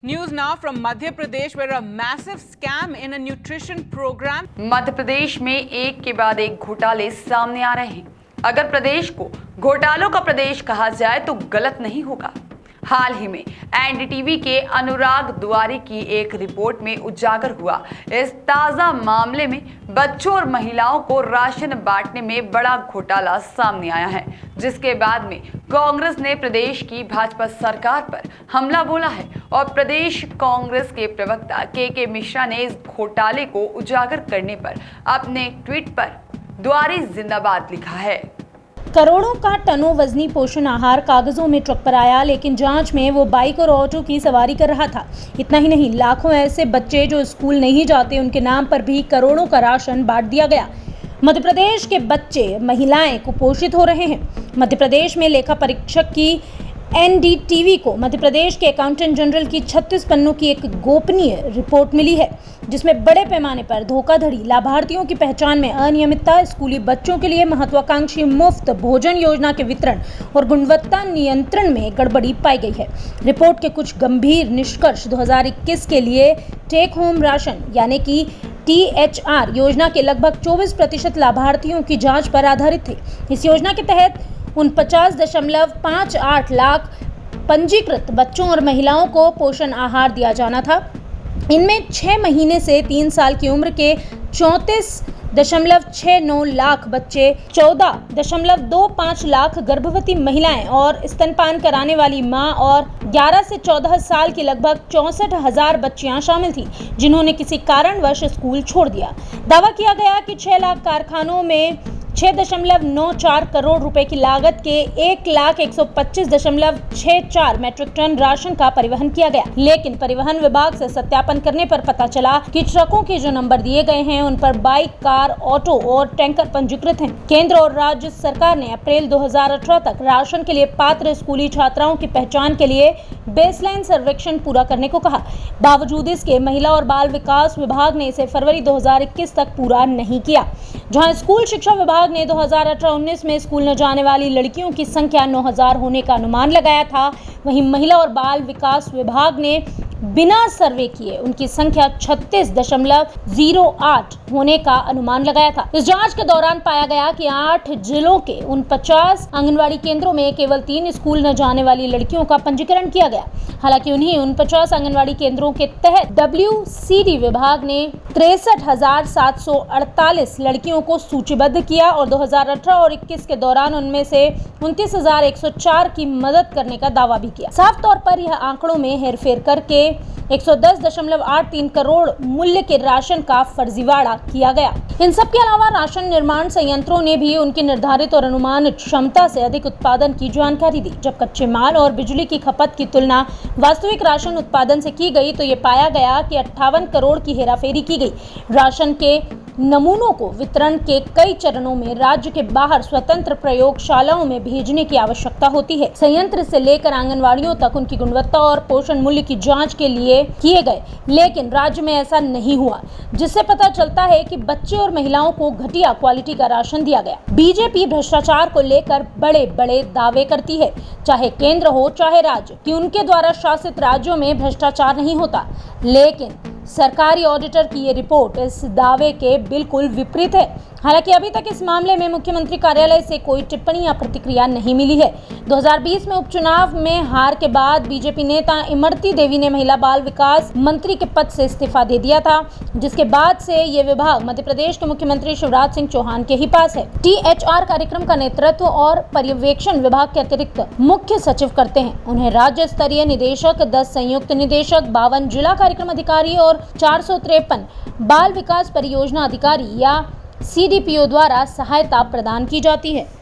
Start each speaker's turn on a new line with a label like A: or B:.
A: News now from Madhya Pradesh, where a massive scam in a nutrition program.
B: Madhya Pradesh में एक के बाद एक घोटाले सामने आ रहे हैं। अगर प्रदेश को घोटालों का प्रदेश कहा जाए तो गलत नहीं होगा। हाल ही में एनडीटीवी के अनुराग दुआरी की एक रिपोर्ट में उजागर हुआ इस ताजा मामले में बच्चों और महिलाओं को राशन बांटने में बड़ा घोटाला सामने आया है, जिसके बाद में कांग्रेस ने प्रदेश की भाजपा सरकार पर हमला बोला है और प्रदेश कांग्रेस के प्रवक्ता के मिश्रा ने इस घोटाले को उजागर करने पर अपने ट्वीट पर दुआरी जिंदाबाद लिखा है।
C: करोड़ों का टनों वजनी पोषण आहार कागजों में ट्रक पर आया, लेकिन जांच में वो बाइक और ऑटो की सवारी कर रहा था। इतना ही नहीं, लाखों ऐसे बच्चे जो स्कूल नहीं जाते, उनके नाम पर भी करोड़ों का राशन बांट दिया गया। मध्य प्रदेश के बच्चे, महिलाएं कुपोषित हो रहे हैं। मध्य प्रदेश में लेखा परीक्षक की एनडीटीवी को मध्य प्रदेश के अकाउंटेंट जनरल की 36 पन्नों की एक गोपनीय रिपोर्ट मिली है, जिसमें बड़े पैमाने पर धोखाधड़ी, लाभार्थियों की पहचान में अनियमितता, स्कूली बच्चों के लिए महत्वाकांक्षी मुफ्त भोजन योजना के वितरण और गुणवत्ता नियंत्रण में गड़बड़ी पाई गई है। रिपोर्ट के कुछ गंभीर निष्कर्ष 2021 के लिए टेक होम राशन यानी कि THR योजना के लगभग 24% लाभार्थियों की जांच पर आधारित थे। इस योजना के तहत 49.58 लाख पंजीकृत बच्चों और महिलाओं को पोषण आहार दिया जाना था। इनमें 6 महीने से 3 साल की उम्र के 34.69 लाख बच्चे, 14.25 लाख गर्भवती महिलाएं और स्तनपान कराने वाली मां और 11 से 14 साल की लगभग 64,000 बच्चियां शामिल थी, जिन्होंने किसी कारणवश स्कूल छोड़ दिया। दावा किया गया कि 6 लाख कारखानों में 6.94 करोड़ रुपए की लागत के 1,125.64 मैट्रिक टन राशन का परिवहन किया गया, लेकिन परिवहन विभाग से सत्यापन करने पर पता चला कि ट्रकों के जो नंबर दिए गए हैं उन पर बाइक, कार, ऑटो और टैंकर पंजीकृत हैं। केंद्र और राज्य सरकार ने अप्रैल 2018 तक राशन के लिए पात्र स्कूली छात्राओं की पहचान के लिए बेसलाइन सर्वेक्षण पूरा करने को कहा। बावजूद इसके महिला और बाल विकास विभाग ने इसे फरवरी 2021 तक पूरा नहीं किया। जहां स्कूल शिक्षा विभाग ने 2018-19 में स्कूल न जाने वाली लड़कियों की संख्या 9,000 होने का अनुमान लगाया था, वहीं महिला और बाल विकास विभाग ने बिना सर्वे किए उनकी संख्या 36.08 होने का अनुमान लगाया था। इस जांच के दौरान पाया गया कि 8 जिलों के 49 आंगनवाड़ी केंद्रों में केवल 3 स्कूल न जाने वाली लड़कियों का पंजीकरण किया गया। हालांकि उन्हीं 49 आंगनवाड़ी केंद्रों के तहत WCD विभाग ने 63,748 लड़कियों को सूचीबद्ध किया और 2018 और 21 के दौरान उनमें से 29,104 की मदद करने का दावा भी किया। साफ तौर पर यह आंकड़ों में हेरफेर करके 110.83 करोड़ मूल्य के राशन का फर्जीवाड़ा किया गया। इन सब के अलावा राशन निर्माण संयंत्रों ने भी उनकी निर्धारित और अनुमान क्षमता से अधिक उत्पादन की जानकारी दी। जब कच्चे माल और बिजली की खपत की तुलना वास्तविक राशन उत्पादन से की गई तो ये पाया गया कि 58 करोड़ की हेराफेरी की गई। राशन के नमूनों को वितरण के कई चरणों में राज्य के बाहर स्वतंत्र प्रयोगशालाओं में भेजने की आवश्यकता होती है। संयंत्र से लेकर आंगनवाड़ियों तक उनकी गुणवत्ता और पोषण मूल्य की जांच के लिए किए गए, लेकिन राज्य में ऐसा नहीं हुआ, जिससे पता चलता है कि बच्चे और महिलाओं को घटिया क्वालिटी का राशन दिया गया। बीजेपी भ्रष्टाचार को लेकर बड़े बड़े दावे करती है, चाहे केंद्र हो चाहे राज्य, कि उनके द्वारा शासित राज्यों में भ्रष्टाचार नहीं होता, लेकिन सरकारी ऑडिटर की ये रिपोर्ट इस दावे के बिल्कुल विपरीत है। हालांकि अभी तक इस मामले में मुख्यमंत्री कार्यालय से कोई टिप्पणी या प्रतिक्रिया नहीं मिली है। 2020 में उपचुनाव में हार के बाद बीजेपी नेता इमरती देवी ने महिला बाल विकास मंत्री के पद से इस्तीफा दे दिया था, जिसके बाद से ये विभाग मध्य प्रदेश के मुख्यमंत्री शिवराज सिंह चौहान के ही पास है। THR कार्यक्रम का नेतृत्व और पर्यवेक्षण विभाग के अतिरिक्त मुख्य सचिव करते हैं। उन्हें राज्य स्तरीय निदेशक, 10 संयुक्त निदेशक, 52 जिला कार्यक्रम अधिकारी और 453 बाल विकास परियोजना अधिकारी या CDPO द्वारा सहायता प्रदान की जाती है।